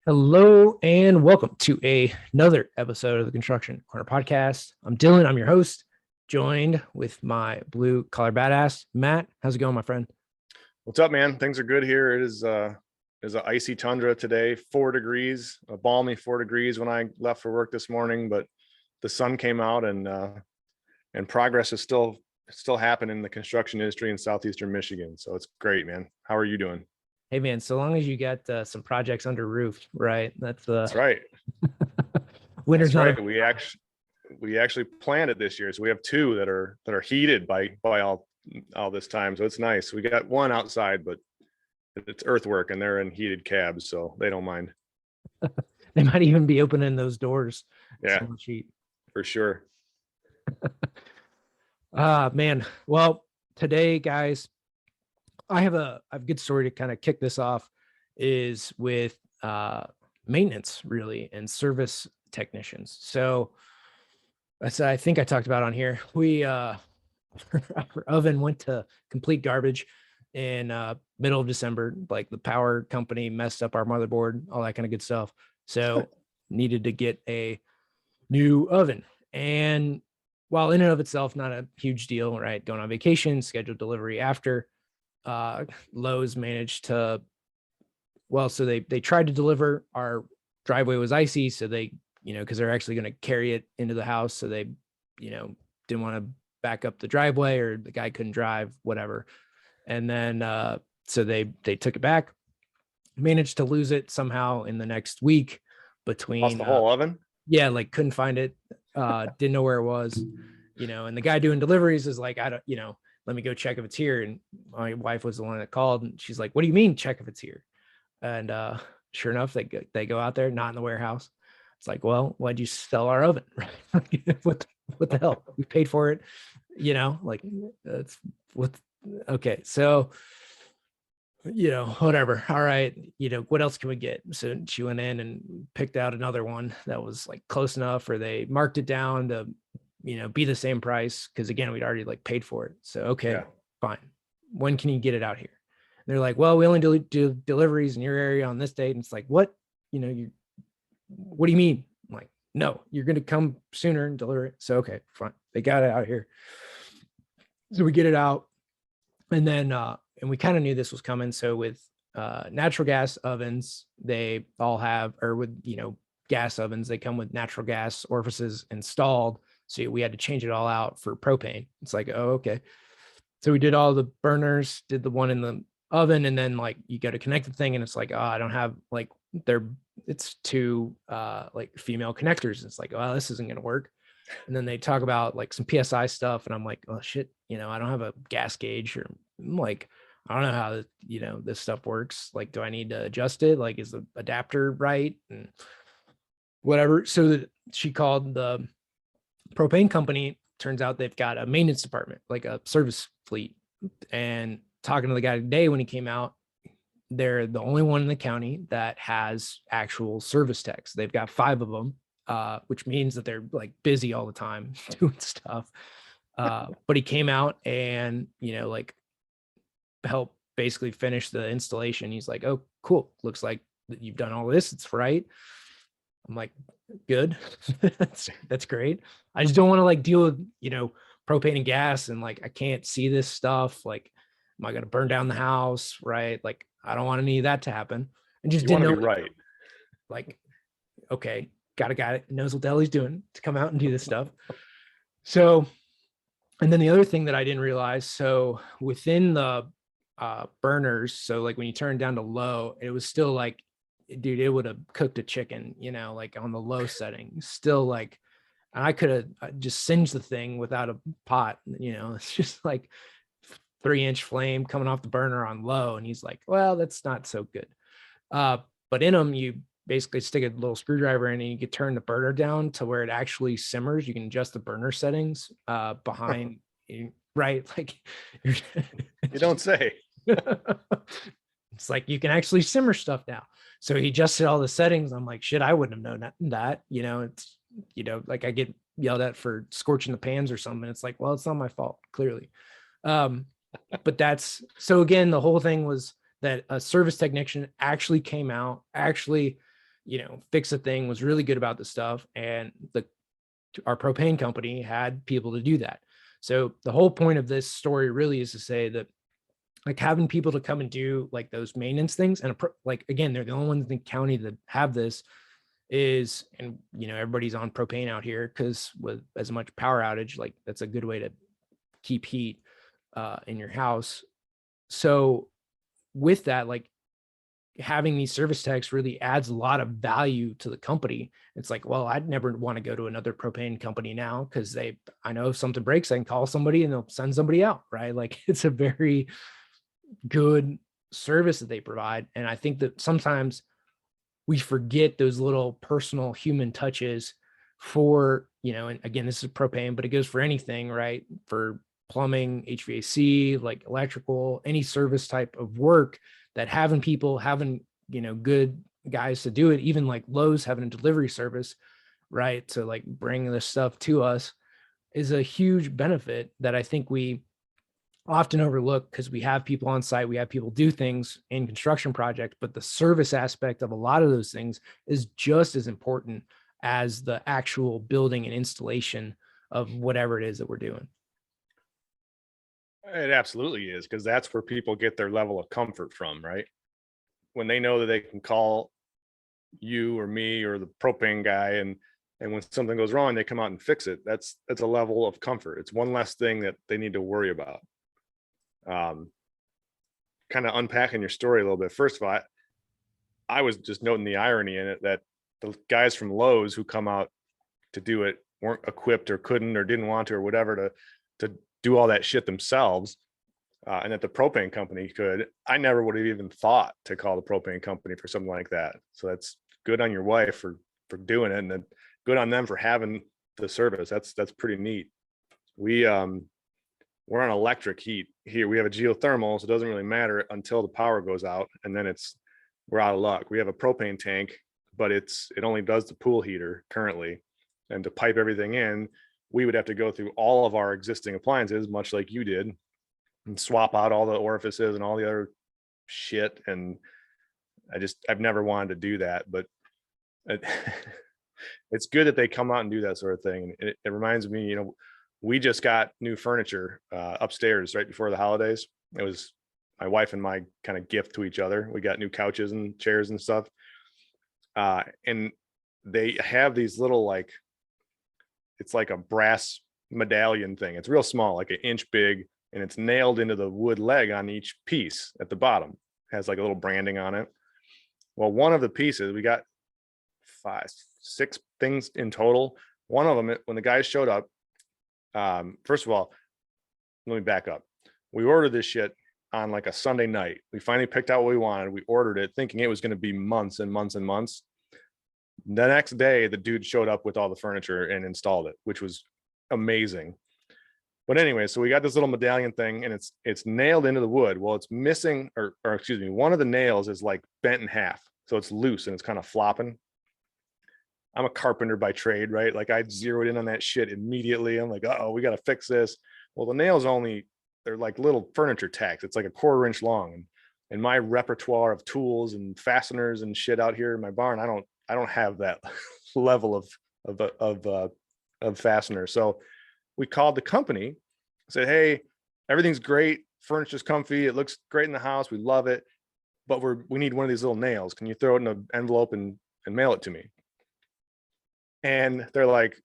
Hello and welcome to another episode of the Construction Corner Podcast. I'm Dillon. I'm your host, joined with my blue collar badass, Matt. How's it going, my friend? What's up, man? Things are good here. It is an icy tundra today, 4 degrees, a balmy 4 degrees when I left for work this morning, but the sun came out and progress is still happening in the construction industry in southeastern Michigan. So it's great, man. How are you doing? Hey, man, so long as you got some projects under roof, right? That's right. Winter's That's right. We actually planned it this year, so we have 2 that are heated by all this time. So it's nice. We got 1 outside, but it's earthwork and they're in heated cabs, so they don't mind. They might even be opening those doors. Yeah, so much heat. For sure. Man. Well, today, guys, I have a good story to kind of kick this off, is with maintenance, really, and service technicians. So as I think I talked about on here, we our oven went to complete garbage in middle of December. Like, the power company messed up our motherboard, all that kind of good stuff. So needed to get a new oven. And while in and of itself not a huge deal, right? Going on vacation, scheduled delivery after, Lowe's managed to, so they tried to deliver. Our driveway was icy, so they, because they're actually going to carry it into the house, so they, didn't want to back up the driveway, or the guy couldn't drive, whatever. And then so they took it back, managed to lose it somehow in the next week. Between lost the whole oven. Yeah, like couldn't find it, didn't know where it was, and the guy doing deliveries is like, I don't, let me go check if it's here. And my wife was the one that called, and she's like, what do you mean check if it's here? And sure enough, they go out there, not in the warehouse. It's like, well, why'd you sell our oven? what the hell? We paid for it, like, that's what. Okay, so whatever. All right, what else can we get? So she went in and picked out another one that was like close enough, or they marked it down to be the same price, because again, we'd already like paid for it. So okay, yeah, fine. When can you get it out here? And they're like, well, we only do deliveries in your area on this date. And it's like, what? What do you mean? I'm like, no, you're gonna come sooner and deliver it. So okay, fine. They got it out here. So we get it out, and then and we kind of knew this was coming. So with natural gas ovens, they all have, or with gas ovens, they come with natural gas orifices installed. So we had to change it all out for propane. It's like, oh, okay. So we did all the burners, did the one in the oven, and then like you go to connect the thing, and it's like, oh, I don't have, like, it's 2 like female connectors. It's like, oh, this isn't gonna work. And then they talk about like some PSI stuff, and I'm like, oh shit, I don't have a gas gauge, or I'm like, I don't know how this stuff works. Like, do I need to adjust it? Like, is the adapter right? And whatever. So she called the propane company. Turns out they've got a maintenance department, like a service fleet. And talking to the guy today when he came out, they're the only one in the county that has actual service techs. They've got 5 of them, which means that they're like busy all the time doing stuff. But he came out and, like, help basically finish the installation. He's like, oh, cool. Looks like you've done all this. It's right. I'm like, good. that's great. I just don't want to like deal with, propane and gas, and like, I can't see this stuff. Like, am I going to burn down the house? Right. Like, I don't want any of that to happen. And just didn't know. Right. Like, okay, got a guy that knows what the hell he's doing to come out and do this stuff. So, and then the other thing that I didn't realize, so within the burners, so like when you turn down to low, it was still like, dude, it would have cooked a chicken, like on the low setting, still like, and I could have just singed the thing without a pot, it's just like 3-inch flame coming off the burner on low. And he's like, well, that's not so good. But in them, you basically stick a little screwdriver in, and you can turn the burner down to where it actually simmers. You can adjust the burner settings behind, right? Like, you don't say. It's like, you can actually simmer stuff now. So he adjusted all the settings. I'm like, shit, I wouldn't have known that. It's, like, I get yelled at for scorching the pans or something. It's like, well, it's not my fault, clearly. But that's, so again, the whole thing was that a service technician actually came out, actually, fix a thing, was really good about the stuff. And our propane company had people to do that. So the whole point of this story really is to say that like having people to come and do like those maintenance things, and like, again, they're the only ones in the county that have this, is, and everybody's on propane out here because with as much power outage, like that's a good way to keep heat in your house. So with that, like having these service techs really adds a lot of value to the company. It's like, well, I'd never want to go to another propane company now because I know if something breaks, I can call somebody and they'll send somebody out, right? Like it's a very good service that they provide. And I think that sometimes we forget those little personal human touches for, and again, this is propane, but it goes for anything, right? For plumbing, HVAC, like electrical, any service type of work, that having good guys to do it, even like Lowe's having a delivery service, right? To like bring this stuff to us is a huge benefit that I think we often overlook because we have people on site, we have people do things in construction projects, but the service aspect of a lot of those things is just as important as the actual building and installation of whatever it is that we're doing. It absolutely is, because that's where people get their level of comfort from, right? When they know that they can call you or me or the propane guy, and when something goes wrong, they come out and fix it. That's a level of comfort. It's one less thing that they need to worry about. Kind of unpacking your story a little bit. First of all, I was just noting the irony in it that the guys from Lowe's who come out to do it weren't equipped or couldn't or didn't want to or whatever to do all that shit themselves, and that the propane company could. I never would have even thought to call the propane company for something like that. So that's good on your wife for doing it, and then good on them for having the service. That's pretty neat. We're on electric heat here. We have a geothermal, so it doesn't really matter until the power goes out, and then we're out of luck. We have a propane tank, but it only does the pool heater currently, and to pipe everything in, we would have to go through all of our existing appliances, much like you did, and swap out all the orifices and all the other shit. And I've never wanted to do that, but it's good that they come out and do that sort of thing. And it reminds me, we just got new furniture upstairs right before the holidays. It was my wife and my kind of gift to each other. We got new couches and chairs and stuff. And they have these little, it's like a brass medallion thing. It's real small, like an inch big, and it's nailed into the wood leg on each piece at the bottom. It has like a little branding on it. Well, one of the pieces, we got 6 things in total. One of them, when the guys showed up, first of all, let me back up. We ordered this shit on like a Sunday night. We finally picked out what we wanted. We ordered it thinking it was going to be months and months and months. The next day, the dude showed up with all the furniture and installed it, which was amazing. But anyway, so we got this little medallion thing, and it's nailed into the wood. Well, it's missing, or excuse me, one of the nails is like bent in half. So it's loose and it's kind of flopping. I'm a carpenter by trade, right? Like I zeroed in on that shit immediately. I'm like, oh, we got to fix this. Well, the nails they're like little furniture tacks. It's like a 1/4 inch long. And my repertoire of tools and fasteners and shit out here in my barn, I don't have that level of fastener. So we called the company, said, hey, everything's great. Furniture's comfy. It looks great in the house. We love it. But we need one of these little nails. Can you throw it in an envelope and mail it to me? And they're like,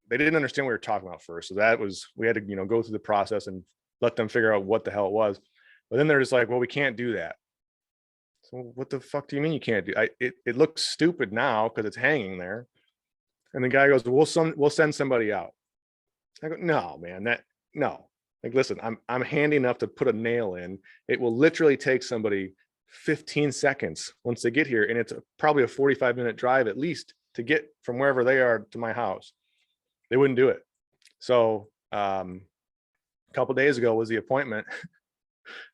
they didn't understand what we were talking about first. So we had to, go through the process and let them figure out what the hell it was. But then they're just like, well, we can't do that. So what the fuck do you mean you can't do it looks stupid now because it's hanging there. And the guy goes, we'll send somebody out. I go, no, man, no. Like, listen, I'm handy enough to put a nail in. It will literally take somebody 15 seconds once they get here. And it's probably a 45-minute drive at least to get from wherever they are to my house. They wouldn't do it. So a couple of days ago was the appointment.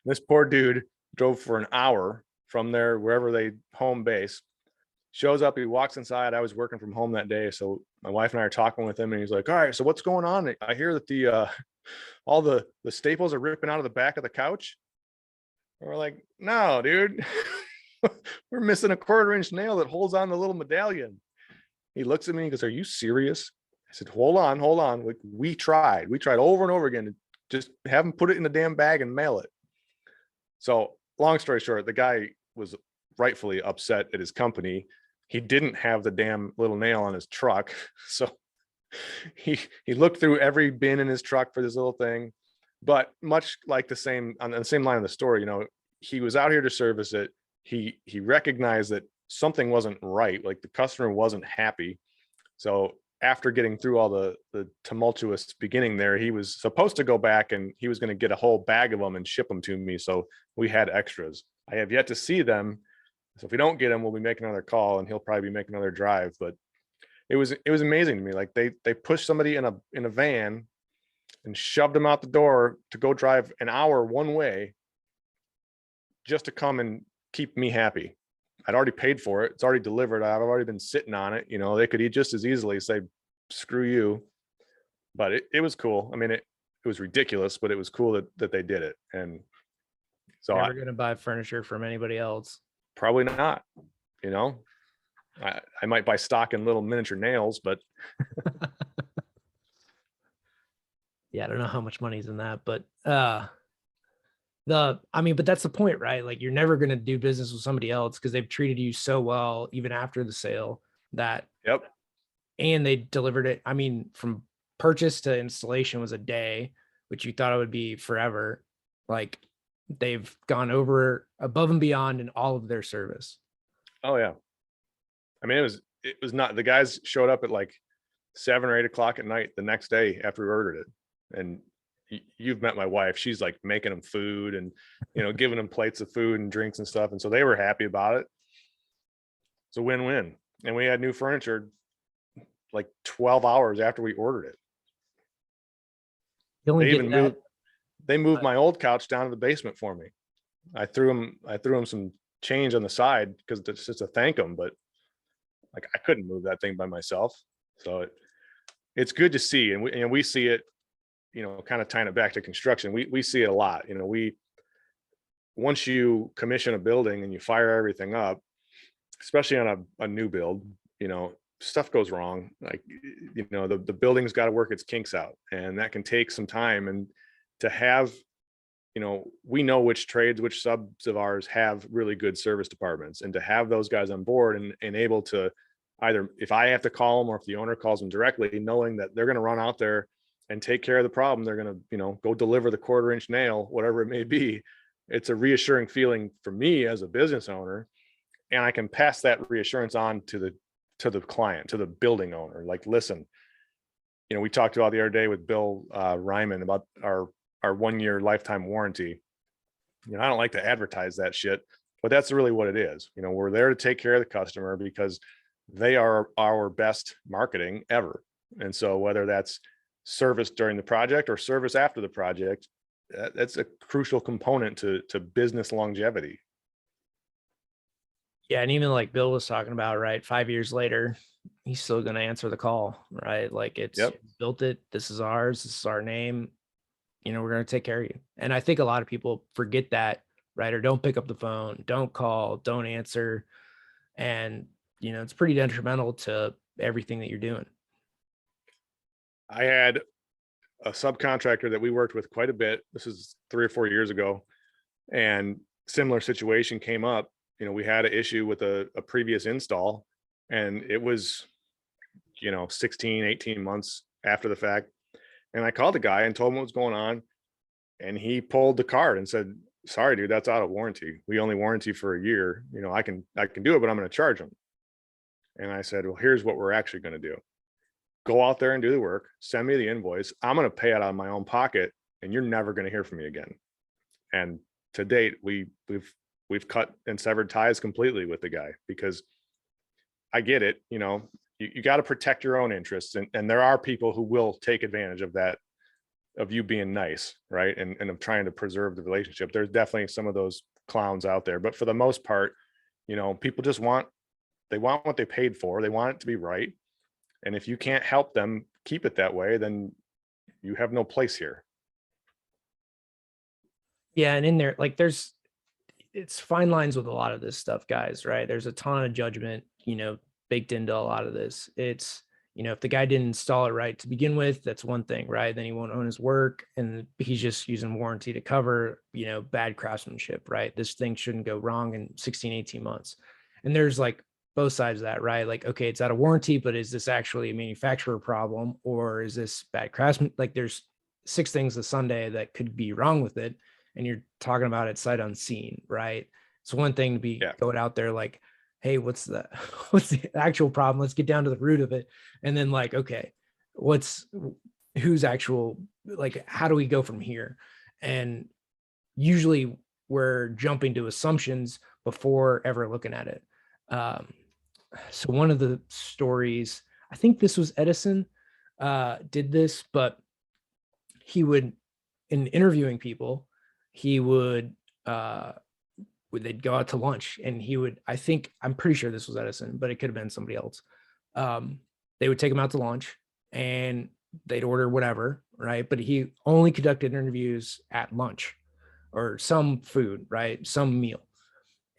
This poor dude drove for an hour from there, wherever they home base, shows up, he walks inside. I was working from home that day. So my wife and I are talking with him, and he's like, all right, so what's going on? I hear that all the staples are ripping out of the back of the couch. And we're like, no, dude, we're missing a 1/4 inch nail that holds on the little medallion. He looks at me and goes, are you serious? I said, hold on, hold on. We tried over and over again to just have him put it in the damn bag and mail it. So long story short, the guy was rightfully upset at his company. He didn't have the damn little nail on his truck. So he looked through every bin in his truck for this little thing. But much like on the same line of the story, you know, he was out here to service it. He recognized that something wasn't right, like the customer wasn't happy. So after getting through all the tumultuous beginning there, he was supposed to go back and he was going to get a whole bag of them and ship them to me. So we had extras. I have yet to see them. So if we don't get them, we'll be making another call and he'll probably be making another drive. But it was amazing to me. Like they pushed somebody in a van and shoved them out the door to go drive an hour one way just to come and keep me happy. I'd already paid for it. It's already delivered. I've already been sitting on it. You know, they could just as easily say, screw you. But it was cool. I mean, it was ridiculous, but it was cool that they did it. And so Never going to buy furniture from anybody else. Probably not, you know, I might buy stock in little miniature nails, but yeah, I don't know how much money's in that, but but that's the point, right? Like you're never going to do business with somebody else because they've treated you so well, even after the sale that, yep. And they delivered it. I mean, from purchase to installation was a day, which you thought it would be forever. Like they've gone above and beyond in all of their service. Oh yeah. I mean, it was not, the guys showed up at like 7 or 8 o'clock at night the next day after we ordered it. And you've met my wife. She's like making them food and, you know, giving them plates of food and drinks and stuff. And so they were happy about it. It's a win-win. And we had new furniture like 12 hours after we ordered it. They moved my old couch down to the basement for me. I threw them some change on the side because it's just to thank them, but like I couldn't move that thing by myself. So it's good to see. And we see it, you know, kind of tying it back to construction. We see it a lot. You know, once you commission a building and you fire everything up, especially on a new build, you know, stuff goes wrong. Like, you know, the building's got to work its kinks out, and that can take some time. And to have, you know, we know which trades, which subs of ours have really good service departments, and to have those guys on board and able to either, if I have to call them or if the owner calls them directly, knowing that they're going to run out there and take care of the problem, they're going to, you know, go deliver the 1/4 inch nail, whatever it may be. It's a reassuring feeling for me as a business owner. And I can pass that reassurance on to the client, to the building owner. Like, listen, you know, we talked about the other day with Bill Ryman about our 1-year lifetime warranty. You know, I don't like to advertise that shit, but that's really what it is. You know, we're there to take care of the customer because they are our best marketing ever. And so whether that's service during the project or service after the project, that's a crucial component to business longevity. Yeah. And even like Bill was talking about, right, 5 years later, he's still going to answer the call, right? Like it's built it. This is ours. This is our name. You know, we're going to take care of you. And I think a lot of people forget that, right? Or don't pick up the phone, don't call, don't answer. And, you know, it's pretty detrimental to everything that you're doing. I had a subcontractor that we worked with quite a bit. This is 3 or 4 years ago, and similar situation came up. You know, we had an issue with a previous install, and it was, you know, 16, 18 months after the fact. And I called the guy and told him what was going on. And he pulled the card and said, sorry, dude, that's out of warranty. We only warranty for a year. You know, I can do it, but I'm going to charge him. And I said, well, here's what we're actually going to do. Go out there and do the work. Send me the invoice. I'm going to pay it out of my own pocket, and you're never going to hear from me again. And to date, we've cut and severed ties completely with the guy, because I get it. You know, you got to protect your own interests. And there are people who will take advantage of that, of you being nice, right? And of trying to preserve the relationship. There's definitely some of those clowns out there, but for the most part, you know, people just want what they paid for. They want it to be right. And if you can't help them keep it that way, then you have no place here. Yeah. And in there, like it's fine lines with a lot of this stuff, guys, right? There's a ton of judgment, baked into a lot of this. It's, if the guy didn't install it right to begin with, that's one thing, right? Then he won't own his work and he's just using warranty to cover, bad craftsmanship, right? This thing shouldn't go wrong in 16, 18 months. And there's like both sides of that, right? Like, okay, it's out of warranty, but is this actually a manufacturer problem or is this bad craftsman? Like there's 6 things a Sunday that could be wrong with it. And you're talking about it sight unseen, right? It's one thing to be going out there like, hey, what's the actual problem? Let's get down to the root of it. And then like, okay, who's actual, like, how do we go from here? And usually we're jumping to assumptions before ever looking at it. So one of the stories, I think this was Edison, did this, but he would, in interviewing people, he would, they'd go out to lunch and I'm pretty sure this was Edison, but it could have been somebody else. They would take him out to lunch and they'd order whatever, right? But he only conducted interviews at lunch or some food, right? Some meal.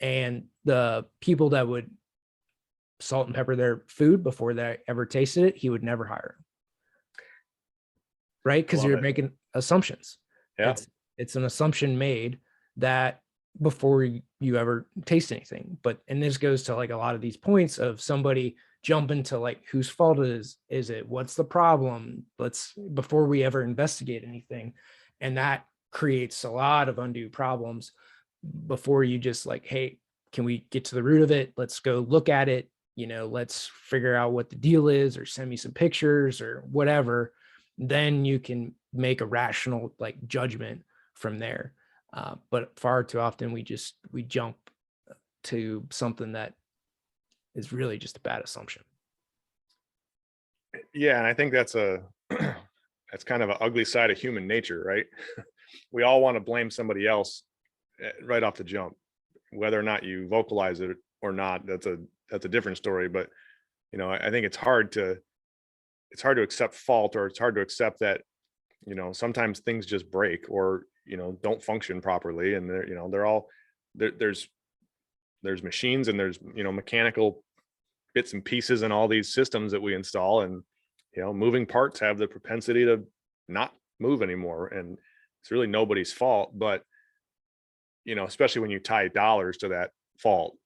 And the people that would salt and pepper their food before they ever tasted it, he would never hire them. Right? Because you're making assumptions. Yeah. It's an assumption made that before you ever taste anything. And this goes to like a lot of these points of somebody jumping to like, whose fault is it? What's the problem? Before we ever investigate anything. And that creates a lot of undue problems before you just like, hey, can we get to the root of it? Let's go look at it. Let's figure out what the deal is, or send me some pictures or whatever. Then you can make a rational like judgment from there. But far too often we jump to something that is really just a bad assumption. Yeah. And I think that's that's kind of an ugly side of human nature, right? We all want to blame somebody else right off the jump, whether or not you vocalize it or not. That's a different story. But, I think it's hard to accept fault, or it's hard to accept that, sometimes things just break or, don't function properly. And they're all there's machines and there's, mechanical bits and pieces in all these systems that we install, and, moving parts have the propensity to not move anymore. And it's really nobody's fault, but, especially when you tie dollars to that fault,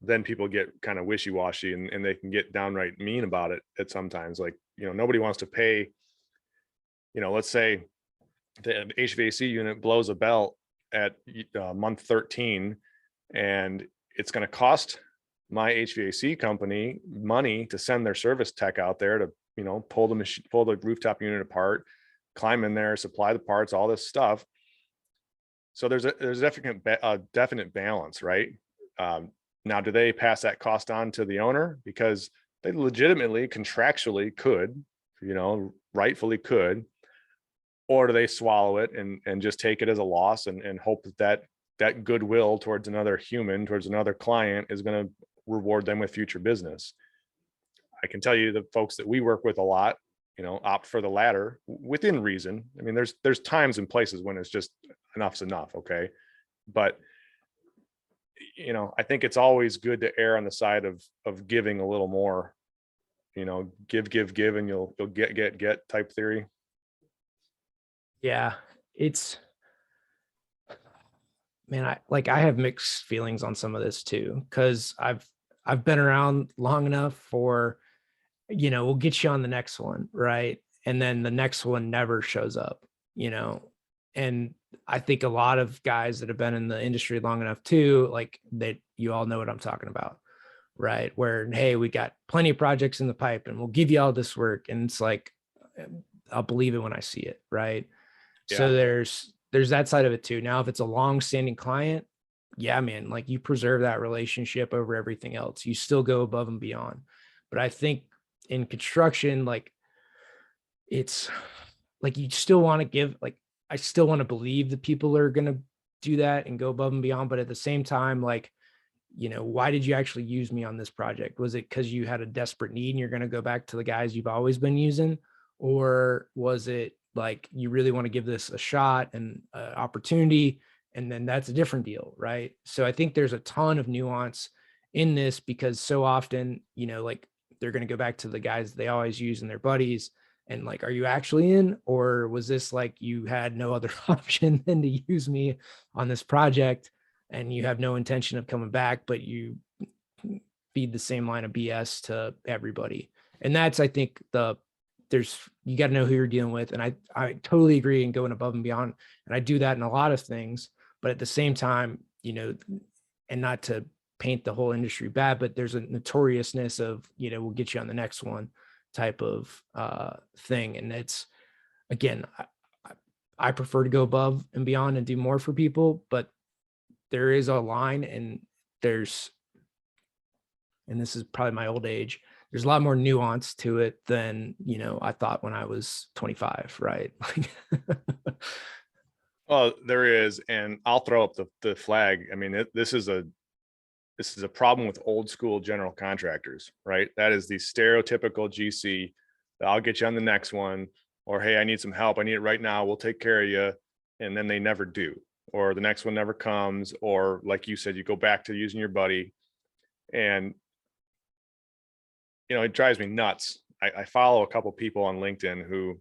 then people get kind of wishy-washy and they can get downright mean about it at sometimes. Like, nobody wants to pay, let's say the HVAC unit blows a belt at month 13, and it's going to cost my HVAC company money to send their service tech out there to, pull the rooftop unit apart, climb in there, supply the parts, all this stuff. So there's a definite balance, right? Now, do they pass that cost on to the owner because they legitimately, contractually could, rightfully could, or do they swallow it and just take it as a loss and hope that goodwill towards another human, towards another client, is going to reward them with future business? I can tell you the folks that we work with a lot, opt for the latter within reason. I mean, there's times and places when it's just enough's enough. Okay. But, I think it's always good to err on the side of giving a little more, give, and you'll get type theory. Yeah. Man, I have mixed feelings on some of this too, because I've been around long enough for, we'll get you on the next one, right? And then the next one never shows up, and I think a lot of guys that have been in the industry long enough too, like that, you all know what I'm talking about, right? Where, hey, we got plenty of projects in the pipe and we'll give you all this work. And it's like, I'll believe it when I see it, right? Yeah. So there's that side of it too. Now, if it's a long-standing client, yeah, man, like you preserve that relationship over everything else. You still go above and beyond. But I think in construction, like it's like you still want to give, like I still want to believe that people are going to do that and go above and beyond. But at the same time, like, why did you actually use me on this project? Was it because you had a desperate need and you're going to go back to the guys you've always been using? Or was it like you really want to give this a shot and opportunity, and then that's a different deal, right? So I think there's a ton of nuance in this, because so often, like they're going to go back to the guys they always use and their buddies, and like, are you actually in, or was this like you had no other option than to use me on this project and you have no intention of coming back, but you feed the same line of BS to everybody? And that's, I think, you got to know who you're dealing with. And I totally agree, and going above and beyond. And I do that in a lot of things, but at the same time, and not to paint the whole industry bad, but there's a notoriousness of, we'll get you on the next one type of thing. And it's, again, I prefer to go above and beyond and do more for people, but there is a line, and this is probably my old age, there's a lot more nuance to it than, I thought when I was 25, right? Well, there is, and I'll throw up the flag. I mean, this is a problem with old school general contractors, right? That is the stereotypical GC. I'll get you on the next one, or hey, I need some help. I need it right now. We'll take care of you. And then they never do, or the next one never comes, or like you said, you go back to using your buddy. And it drives me nuts. I follow a couple people on LinkedIn who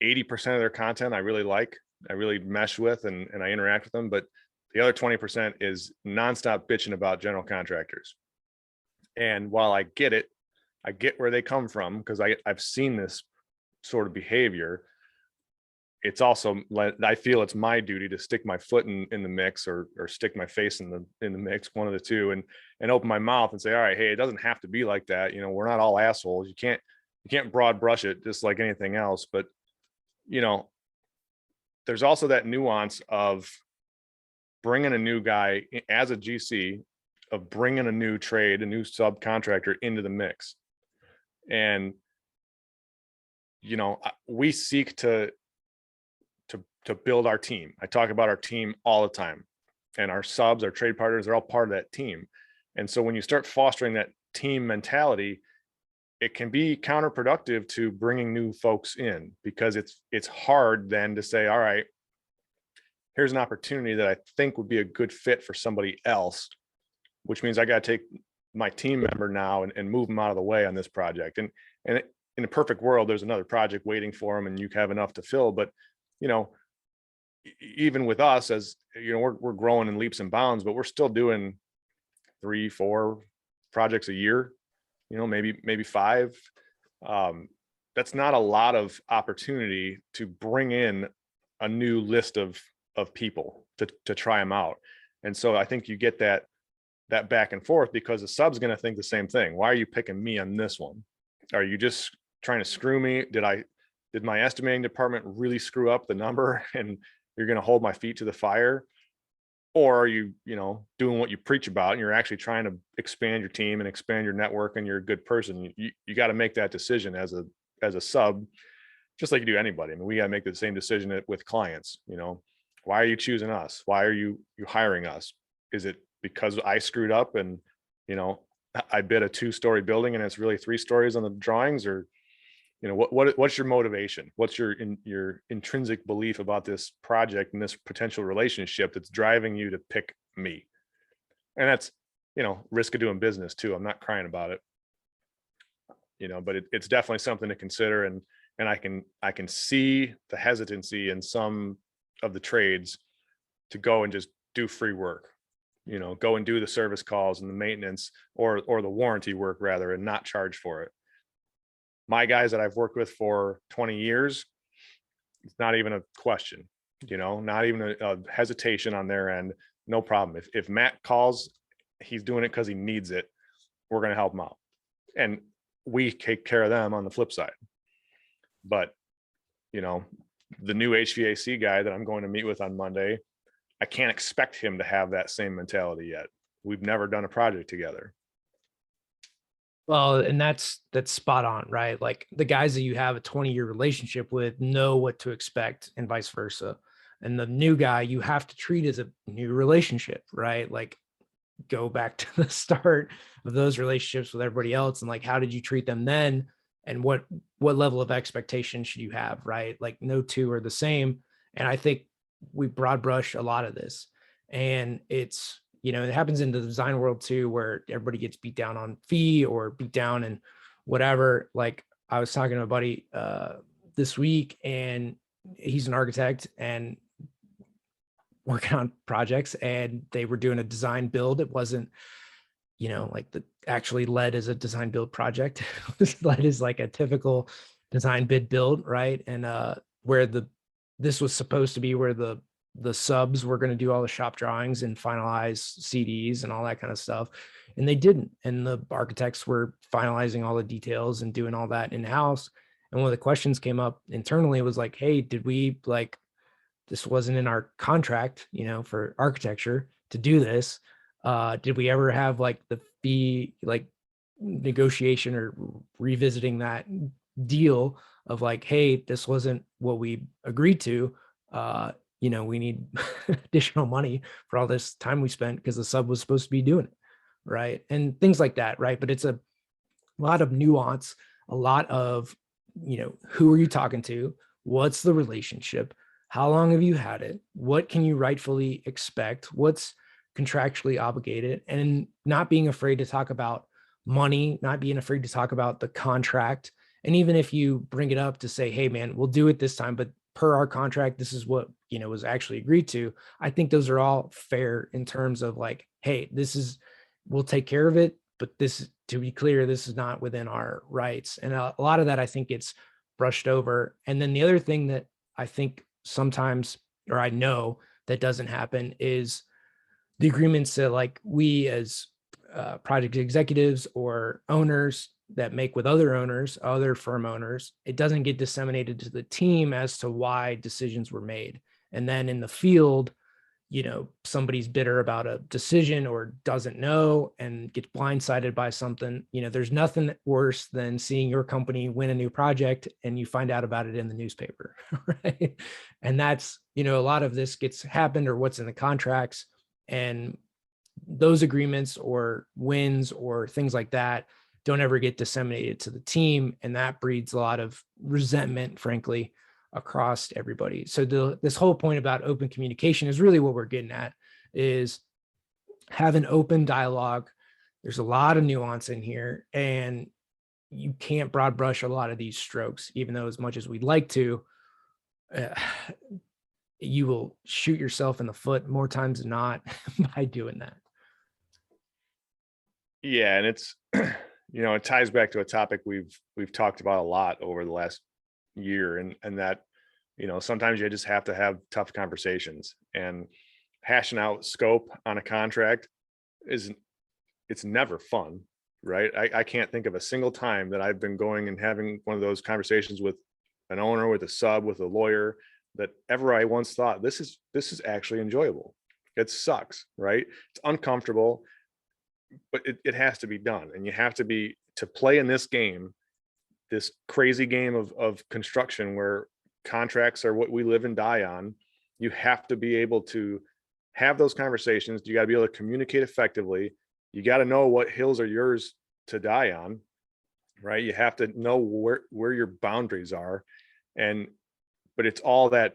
80% of their content I really like, I really mesh with, and I interact with them. But the other 20% is nonstop bitching about general contractors. And while I get it, I get where they come from, because I've seen this sort of behavior. It's also, I feel it's my duty to stick my foot in the mix, or stick my face in the mix, one of the two, and open my mouth and say, all right, hey, it doesn't have to be like that. We're not all assholes. You can't broad brush it just like anything else. But, there's also that nuance of bringing a new guy as a GC, of bringing a new trade, a new subcontractor into the mix. And, we seek to build our team. I talk about our team all the time, and our subs, our trade partners, they're all part of that team. And so when you start fostering that team mentality, it can be counterproductive to bringing new folks in, because it's hard then to say, all right, here's an opportunity that I think would be a good fit for somebody else, which means I got to take my team member now and move them out of the way on this project. And in a perfect world, there's another project waiting for them and you have enough to fill. But, even with us, as we're growing in leaps and bounds, but we're still doing 3-4 projects a year, maybe 5. That's not a lot of opportunity to bring in a new list of people to try them out. And so I think you get that back and forth, because the sub's going to think the same thing. Why are you picking me on this one? Are you just trying to screw me? Did my estimating department really screw up the number and you're going to hold my feet to the fire? Or are you, doing what you preach about, and you're actually trying to expand your team and expand your network, and you're a good person? You got to make that decision as a sub, just like you do anybody. I mean, we got to make the same decision with clients. Why are you choosing us? Why are you hiring us? Is it because I screwed up and, I bid a 2-story building and it's really 3 stories on the drawings? Or, what's your motivation? What's your intrinsic belief about this project and this potential relationship that's driving you to pick me? And that's, risk of doing business too. I'm not crying about it, but it's definitely something to consider. And I can see the hesitancy in some of the trades to go and just do free work, go and do the service calls and the maintenance, or the warranty work rather, and not charge for it. My guys that I've worked with for 20 years, it's not even a question, not even a hesitation on their end. No problem. If Matt calls, he's doing it because he needs it. We're going to help him out, and we take care of them on the flip side. But, the new HVAC guy that I'm going to meet with on Monday, I can't expect him to have that same mentality yet. We've never done a project together. Well, and that's spot on, right? Like the guys that you have a 20-year relationship with know what to expect, and vice versa. And the new guy you have to treat as a new relationship, right? Like go back to the start of those relationships with everybody else, and like, how did you treat them then? And what level of expectation should you have, right? Like no two are the same. And I think we broad brush a lot of this, and it's, it happens in the design world too, where everybody gets beat down on fee or beat down and whatever. Like I was talking to a buddy this week, and he's an architect and working on projects, and they were doing a design build. It wasn't, like the actually led as a design build project. It was led as like a typical design bid build, right? And where this was supposed to be where the subs were going to do all the shop drawings and finalize CDs and all that kind of stuff. And they didn't. And the architects were finalizing all the details and doing all that in-house. And one of the questions came up internally was like, hey, did we like, this wasn't in our contract, for architecture to do this. Did we ever have like the fee, like negotiation or revisiting that deal of like, hey, this wasn't what we agreed to. We need additional money for all this time we spent because the sub was supposed to be doing it. Right. And things like that. Right. But it's a lot of nuance, a lot of, who are you talking to? What's the relationship? How long have you had it? What can you rightfully expect? What's contractually obligated? And not being afraid to talk about money, not being afraid to talk about the contract. And even if you bring it up to say, hey, man, we'll do it this time, but per our contract, this is what, was actually agreed to. I think those are all fair in terms of like, hey, we'll take care of it, but this, to be clear, this is not within our rights. And a lot of that, I think it's brushed over. And then the other thing that I think sometimes, or I know that doesn't happen, is the agreements that like we as project executives or owners that make with other owners, other firm owners, it doesn't get disseminated to the team as to why decisions were made. And then in the field, somebody's bitter about a decision or doesn't know and gets blindsided by something. There's nothing worse than seeing your company win a new project and you find out about it in the newspaper, right? And that's, a lot of this gets happened or what's in the contracts, and those agreements or wins or things like that don't ever get disseminated to the team. And that breeds a lot of resentment, frankly, across everybody. So this whole point about open communication is really what we're getting at, is have an open dialogue. There's a lot of nuance in here, and you can't broad brush a lot of these strokes, even though as much as we'd like to, you will shoot yourself in the foot more times than not by doing that. Yeah. And it's, it ties back to a topic we've talked about a lot over the last year, and that, sometimes you just have to have tough conversations, and hashing out scope on a contract it's never fun, right? I can't think of a single time that I've been going and having one of those conversations with an owner, with a sub, with a lawyer, that ever I once thought this is actually enjoyable. It sucks, right? It's uncomfortable, but it has to be done. And you have to play in this game, this crazy game of construction where contracts are what we live and die on. You have to be able to have those conversations. You got to be able to communicate effectively. You got to know what hills are yours to die on, right? You have to know where your boundaries are. But it's all that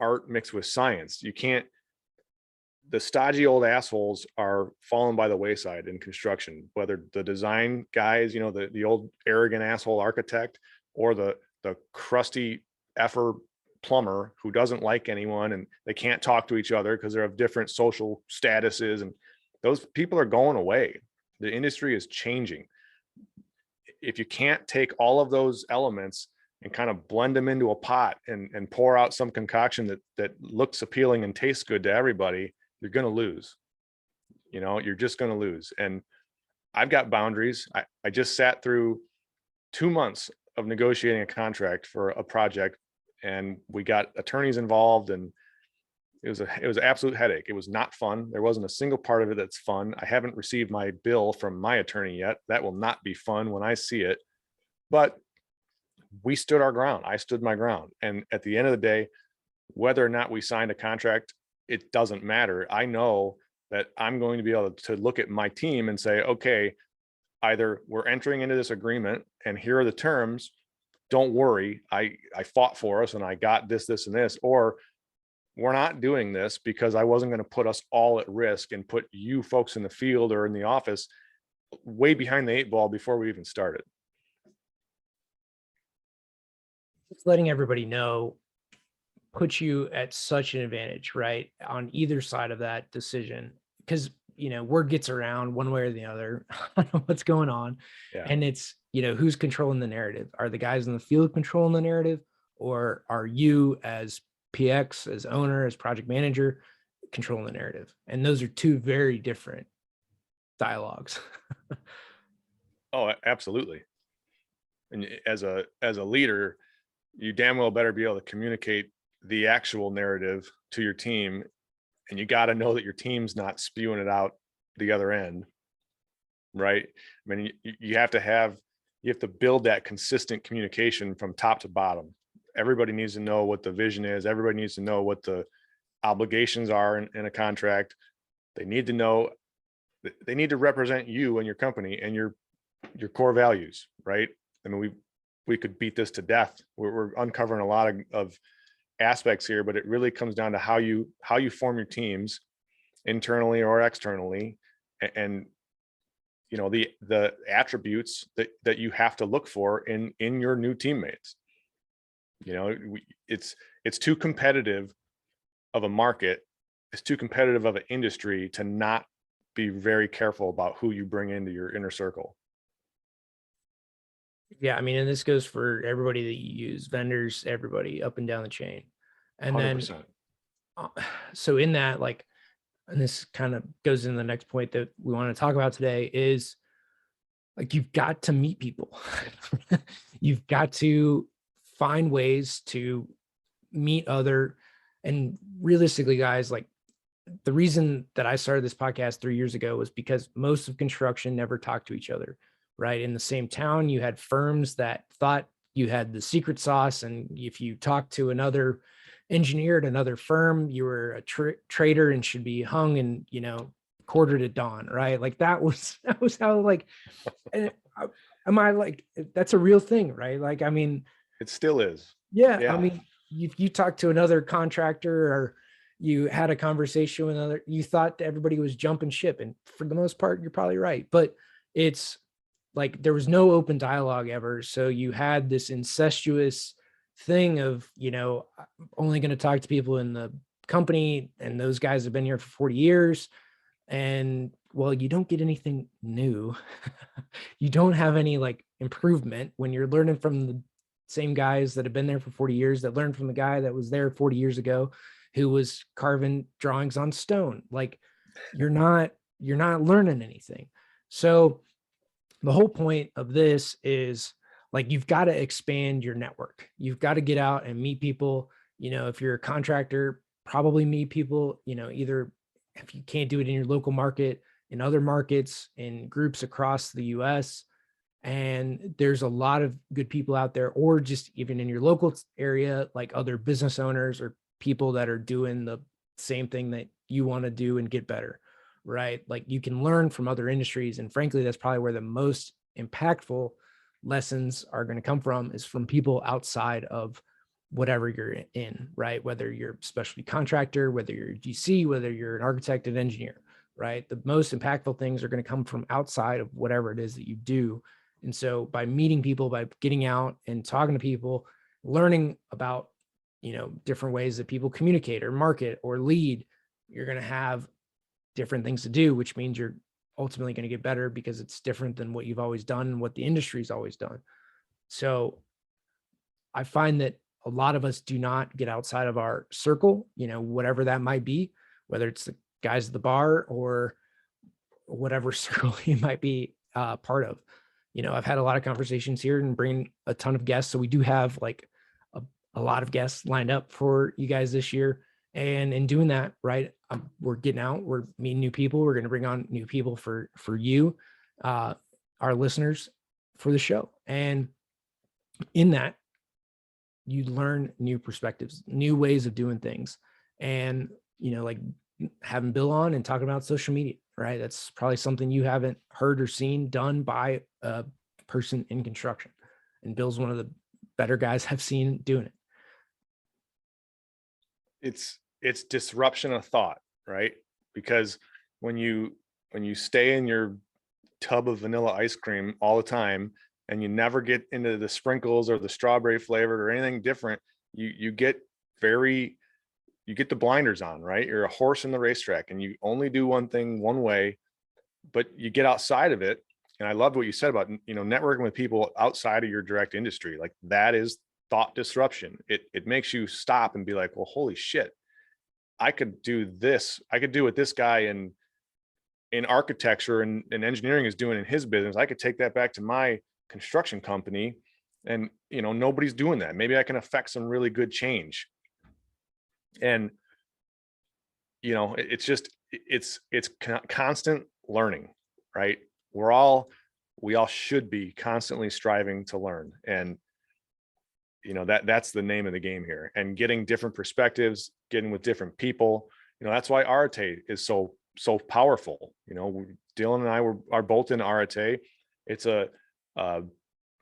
art mixed with science. You can't, the stodgy old assholes are falling by the wayside in construction, whether the design guys, the old arrogant asshole architect, or the crusty effer plumber who doesn't like anyone and they can't talk to each other because they're of different social statuses. And those people are going away. The industry is changing. If you can't take all of those elements and kind of blend them into a pot and pour out some concoction that looks appealing and tastes good to everybody, you're going to lose. You're just going to lose. And I've got boundaries. I just sat through 2 months of negotiating a contract for a project, and we got attorneys involved, and it was an absolute headache. It was not fun. There wasn't a single part of it that's fun. I haven't received my bill from my attorney yet. That will not be fun when I see it. But we stood our ground. I stood my ground. And at the end of the day, whether or not we signed a contract, it doesn't matter. I know that I'm going to be able to look at my team and say, okay, either we're entering into this agreement and here are the terms. Don't worry. I fought for us and I got this, and this, or we're not doing this because I wasn't going to put us all at risk and put you folks in the field or in the office way behind the 8 ball before we even started. Just letting everybody know puts you at such an advantage, right? On either side of that decision. Because, word gets around one way or the other on what's going on. Yeah. And it's, who's controlling the narrative? Are the guys in the field controlling the narrative? Or are you as PX, as owner, as project manager, controlling the narrative? And those are two very different dialogues. Oh, absolutely. And as a leader, you damn well better be able to communicate the actual narrative to your team, and you got to know that your team's not spewing it out the other end, right? I mean, you have to build that consistent communication from top to bottom. Everybody needs to know what the vision is. Everybody needs to know what the obligations are in a contract. They need to know, they need to represent you and your company and your core values, right? I mean, we could beat this to death. We're uncovering a lot of aspects here, but it really comes down to how you form your teams internally or externally, and the attributes that you have to look for in your new teammates. It's too competitive of a market, it's too competitive of an industry to not be very careful about who you bring into your inner circle. Yeah, I mean, and this goes for everybody that you use, vendors, everybody up and down the chain. And 100%. then, so in that, like, and this kind of goes in the next point that we want to talk about today is, like, you've got to meet people. You've got to find ways to meet other, and realistically, guys, like, the reason that I started this podcast 3 years ago was because most of construction never talked to each other, right? In the same town, you had firms that thought you had the secret sauce. And if you talked to another engineer at another firm, you were a traitor and should be hung and, quartered at dawn, right? Like that was how, like, am I like, that's a real thing, right? Like, I mean, it still is. Yeah. I mean, if you talk to another contractor or you had a conversation with another, you thought everybody was jumping ship. And for the most part, you're probably right. But it's like there was no open dialogue ever. So you had this incestuous thing of, I'm only going to talk to people in the company, and those guys have been here for 40 years. And well, you don't get anything new. You don't have any like improvement when you're learning from the same guys that have been there for 40 years that learned from the guy that was there 40 years ago who was carving drawings on stone. Like you're not learning anything. So the whole point of this is, like, you've got to expand your network. You've got to get out and meet people. If you're a contractor, probably meet people, either if you can't do it in your local market, in other markets, in groups across the US. And there's a lot of good people out there, or just even in your local area, like other business owners or people that are doing the same thing that you want to do and get better, right? Like you can learn from other industries. And frankly, that's probably where the most impactful lessons are going to come from, is from people outside of whatever you're in, right? Whether you're a specialty contractor, whether you're a GC, whether you're an architect and engineer, right? The most impactful things are going to come from outside of whatever it is that you do. And so by meeting people, by getting out and talking to people, learning about, different ways that people communicate or market or lead, you're going to have different things to do, which means you're ultimately going to get better because it's different than what you've always done and what the industry's always done. So I find that a lot of us do not get outside of our circle, whatever that might be, whether it's the guys at the bar or whatever circle you might be part of. I've had a lot of conversations here and bring a ton of guests. So we do have like a lot of guests lined up for you guys this year. And in doing that, right, we're getting out, we're meeting new people. We're going to bring on new people for you, our listeners, for the show. And in that, you learn new perspectives, new ways of doing things. And, like having Bill on and talking about social media, right? That's probably something you haven't heard or seen done by a person in construction. And Bill's one of the better guys I've seen doing it. it's disruption of thought, right? Because when you stay in your tub of vanilla ice cream all the time and you never get into the sprinkles or the strawberry flavored or anything different, you get the blinders on, right? You're a horse in the racetrack and you only do one thing one way, but you get outside of it. And I loved what you said about, networking with people outside of your direct industry. Like, that is thought disruption. It makes you stop and be like, well, holy shit, I could do this. I could do what this guy in architecture and engineering is doing in his business. I could take that back to my construction company, and nobody's doing that. Maybe I can affect some really good change. And it's constant learning, right? We all should be constantly striving to learn. And that's the name of the game here. And getting different perspectives, getting with different people, that's why Arate is so powerful. Dillon and I are both in Arate. It's a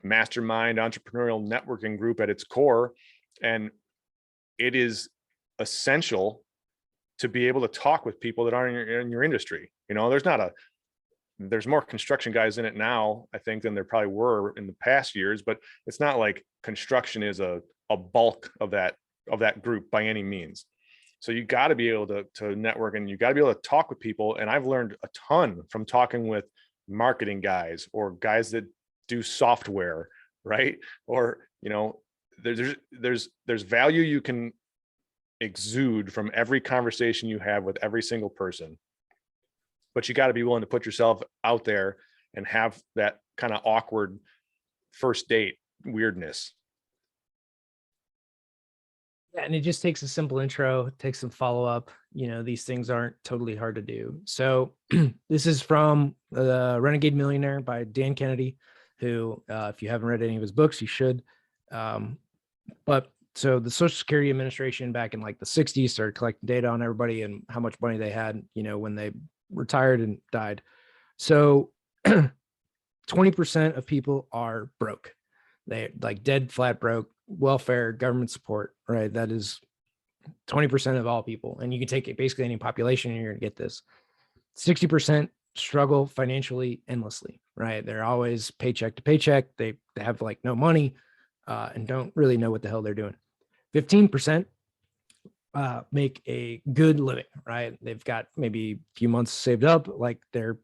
mastermind entrepreneurial networking group at its core, and it is essential to be able to talk with people that aren't in your industry. There's more construction guys in it now, I think, than there probably were in the past years, but it's not like construction is a bulk of that group by any means. So you got to be able to network, and you got to be able to talk with people. And I've learned a ton from talking with marketing guys or guys that do software, right? Or, there's value you can exude from every conversation you have with every single person. But you got to be willing to put yourself out there and have that kind of awkward first date weirdness. Yeah, and it just takes a simple intro, takes some follow-up. These things aren't totally hard to do. So this is from Renegade Millionaire by Dan Kennedy, who, if you haven't read any of his books, you should. But so the Social Security Administration back in like the 60s started collecting data on everybody and how much money they had, when they retired and died. So 20% of people are broke. They like dead flat broke, welfare, government support, right? That is 20% of all people. And you can take it basically any population and you're going to get this. 60% struggle financially endlessly, right? They're always paycheck to paycheck. They have like no money and don't really know what the hell they're doing. 15% make a good living, right? They've got maybe a few months saved up, like they're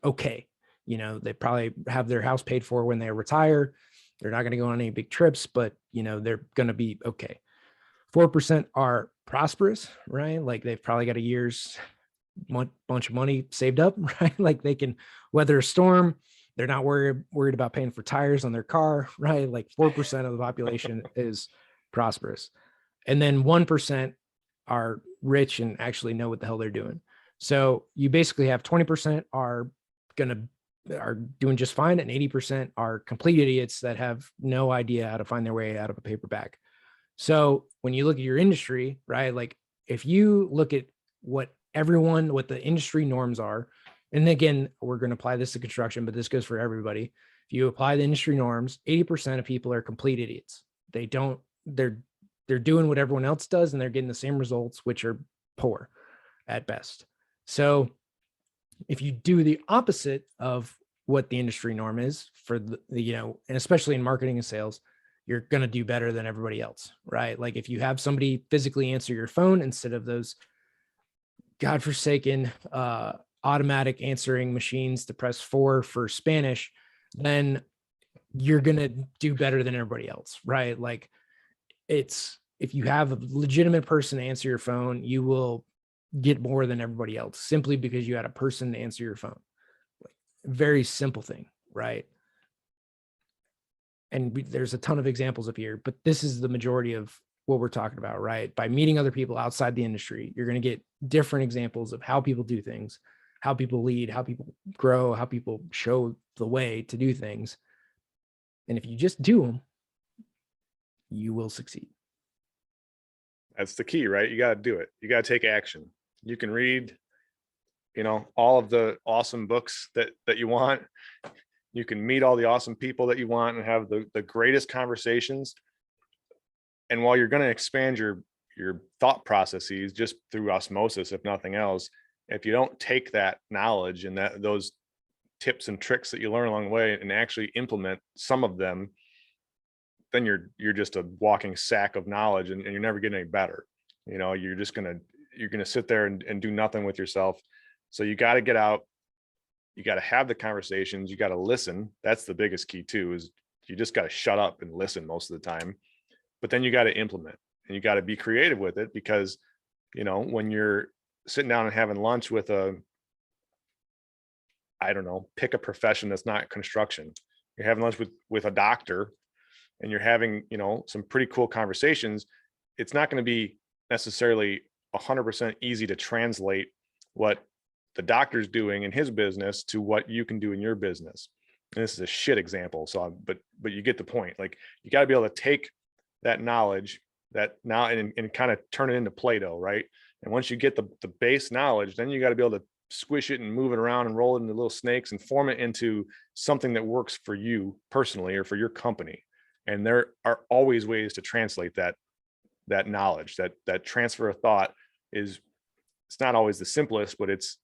okay. They probably have their house paid for when they retire. They're not going to go on any big trips, but they're going to be okay. 4% are prosperous, right? Like they've probably got a year's bunch of money saved up, right? Like they can weather a storm. They're not worried about paying for tires on their car, right? Like 4% of the population is prosperous. And then 1% are rich and actually know what the hell they're doing. So you basically have 20% are doing just fine, and 80% are complete idiots that have no idea how to find their way out of a paper bag. So when you look at your industry, right, like if you look at what the industry norms are, and again, we're going to apply this to construction, but this goes for everybody. If you apply the industry norms, 80% of people are complete idiots. They're doing what everyone else does, and they're getting the same results, which are poor at best. So if you do the opposite of what the industry norm is for the and especially in marketing and sales, you're going to do better than everybody else, right? Like if you have somebody physically answer your phone instead of those godforsaken automatic answering machines to press 4 for Spanish, then you're going to do better than everybody else, right? Like if you have a legitimate person to answer your phone, you will get more than everybody else simply because you had a person to answer your phone. Like, very simple thing, right? And there's a ton of examples up here, but this is the majority of what we're talking about, right? By meeting other people outside the industry, you're going to get different examples of how people do things, how people lead, how people grow, how people show the way to do things. And if you just do them, you will succeed. That's the key, right? You got to do it. You got to take action. You can read, all of the awesome books that you want. You can meet all the awesome people that you want and have the greatest conversations. And while you're going to expand your your thought processes just through osmosis, if nothing else. If you don't take that knowledge and those tips and tricks that you learn along the way and actually implement some of them, then you're just a walking sack of knowledge, and you're never getting any better. You're gonna sit there and do nothing with yourself. So you got to get out, you got to have the conversations, you got to listen. That's the biggest key too, is you just got to shut up and listen most of the time. But then you got to implement, and you got to be creative with it, because when you're sitting down and having lunch with I don't know, pick a profession that's not construction. You're having lunch with a doctor, and you're having, some pretty cool conversations. It's not going to be necessarily 100% easy to translate what the doctor's doing in his business to what you can do in your business. And this is a shit example. So, but you get the point. Like, you got to be able to take that knowledge and kind of turn it into Play-Doh, right? And once you get the base knowledge, then you got to be able to squish it and move it around and roll it into little snakes and form it into something that works for you personally or for your company. And there are always ways to translate that knowledge. That transfer of thought it's not always the simplest, but it's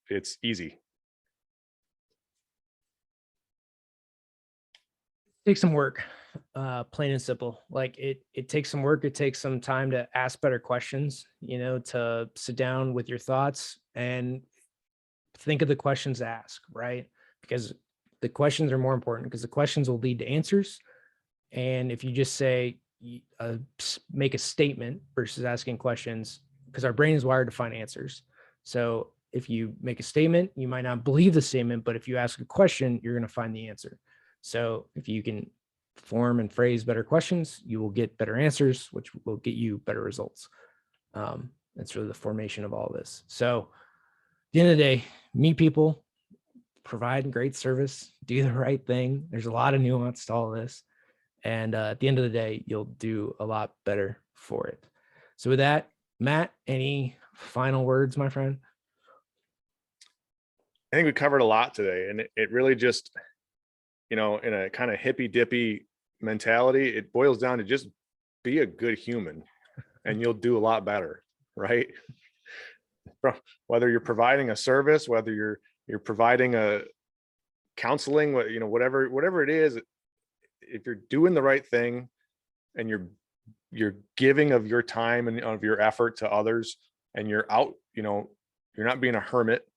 easy. Takes some work, plain and simple. Like, it takes some work. It takes some time to ask better questions, to sit down with your thoughts and think of the questions to ask, right? Because the questions are more important, because the questions will lead to answers. And if you just say, make a statement versus asking questions, because our brain is wired to find answers. So if you make a statement, you might not believe the statement, but if you ask a question, you're going to find the answer. So if you can form and phrase better questions, you will get better answers, which will get you better results. That's really the formation of all this. So at the end of the day, meet people, provide great service, do the right thing. There's a lot of nuance to all this. And at the end of the day, you'll do a lot better for it. So with that, Matt, any final words, my friend? I think we covered a lot today, and it really just, in a kind of hippy dippy mentality, it boils down to just be a good human and you'll do a lot better, right? Whether you're providing a service, whether you're providing a counseling, whatever it is, if you're doing the right thing and you're giving of your time and of your effort to others, and you're out, you're not being a hermit,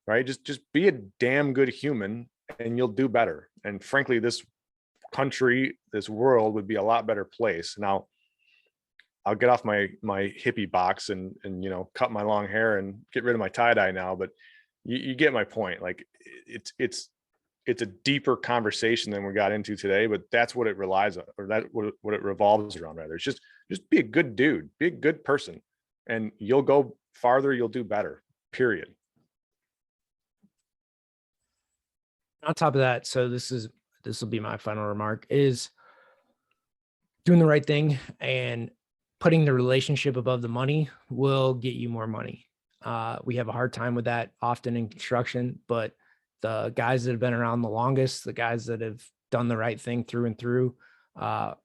right? Just be a damn good human and you'll do better. And frankly, this country, this world would be a lot better place. Now, I'll get off my hippie box and cut my long hair and get rid of my tie-dye now, but you get my point. Like, it's a deeper conversation than we got into today, but that's what it relies on, or that what it revolves around, rather. It's just be a good dude, be a good person, and you'll go farther, you'll do better, period. On top of that, so this will be my final remark, is doing the right thing and putting the relationship above the money will get you more money. We have a hard time with that often in construction, but the guys that have been around the longest, the guys that have done the right thing through and through,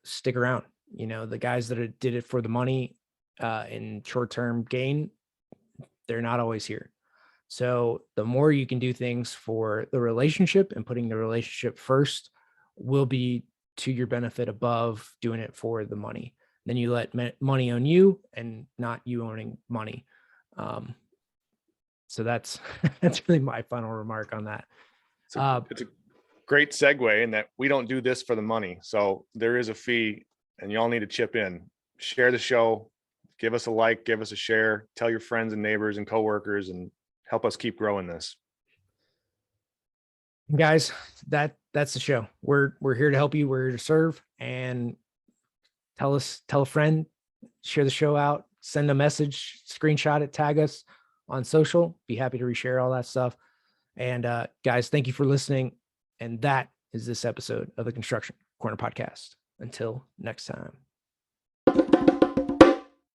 stick around. The guys that did it for the money in short-term gain, they're not always here. So the more you can do things for the relationship and putting the relationship first will be to your benefit above doing it for the money. Then you let money own you and not you owning money. So that's really my final remark on that. It's a great segue in that we don't do this for the money. So there is a fee, and y'all need to chip in, share the show, give us a like, give us a share, tell your friends and neighbors and coworkers, and help us keep growing this. Guys, that's the show. We're here to help you. We're here to serve. And tell a friend, share the show out, send a message, screenshot it, tag us on social. Be happy to reshare all that stuff. And guys, thank you for listening. And that is this episode of the Construction Corner Podcast. Until next time.